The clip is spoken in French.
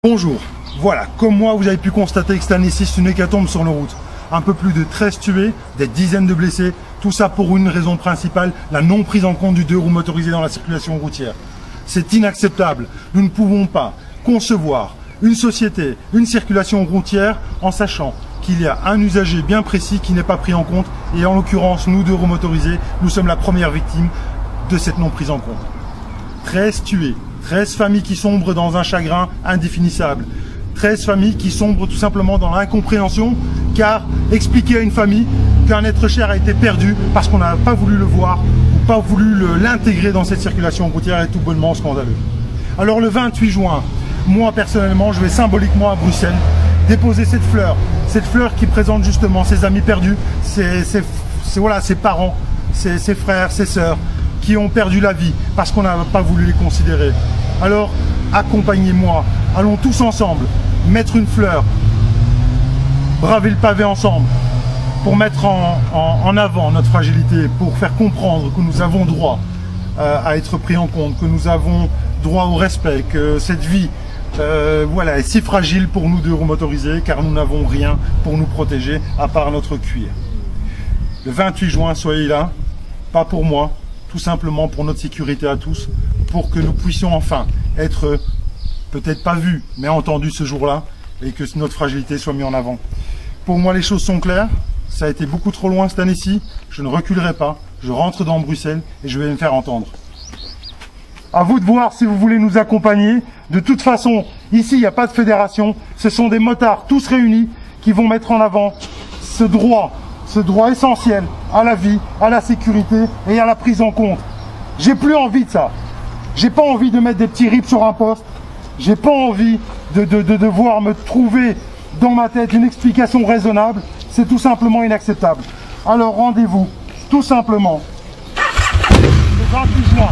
Bonjour, voilà, comme moi vous avez pu constater que cette année-ci c'est une hécatombe sur nos routes. Un peu plus de 13 tués, des dizaines de blessés, tout ça pour une raison principale, la non prise en compte du deux roues motorisé dans la circulation routière. C'est inacceptable, nous ne pouvons pas concevoir une société, une circulation routière en sachant qu'il y a un usager bien précis qui n'est pas pris en compte et en l'occurrence nous deux roues motorisés, nous sommes la première victime de cette non prise en compte. 13 tués. 13 familles qui sombrent dans un chagrin indéfinissable. 13 familles qui sombrent tout simplement dans l'incompréhension, car expliquer à une famille qu'un être cher a été perdu parce qu'on n'a pas voulu le voir ou pas voulu l'intégrer dans cette circulation routière est tout bonnement scandaleux. Alors le 28 juin, moi personnellement, je vais symboliquement à Bruxelles déposer cette fleur qui présente justement ses amis perdus, ses parents, ses frères, ses sœurs, qui ont perdu la vie parce qu'on n'a pas voulu les considérer. Alors, accompagnez-moi, allons tous ensemble mettre une fleur, braver le pavé ensemble, pour mettre en avant notre fragilité, pour faire comprendre que nous avons droit à être pris en compte, que nous avons droit au respect, que cette vie est si fragile pour nous deux roues motorisés, car nous n'avons rien pour nous protéger à part notre cuir. Le 28 juin, soyez là, pas pour moi, tout simplement pour notre sécurité à tous, pour que nous puissions enfin être, peut-être pas vus, mais entendus ce jour-là, et que notre fragilité soit mise en avant. Pour moi, les choses sont claires, ça a été beaucoup trop loin cette année-ci, je ne reculerai pas, je rentre dans Bruxelles et je vais me faire entendre. À vous de voir si vous voulez nous accompagner. De toute façon, ici, il n'y a pas de fédération, ce sont des motards tous réunis qui vont mettre en avant ce droit essentiel à la vie, à la sécurité et à la prise en compte. J'ai plus envie de ça. J'ai pas envie de mettre des petits rips sur un poste. J'ai pas envie de devoir me trouver dans ma tête une explication raisonnable. C'est tout simplement inacceptable. Alors rendez-vous tout simplement le 28 juin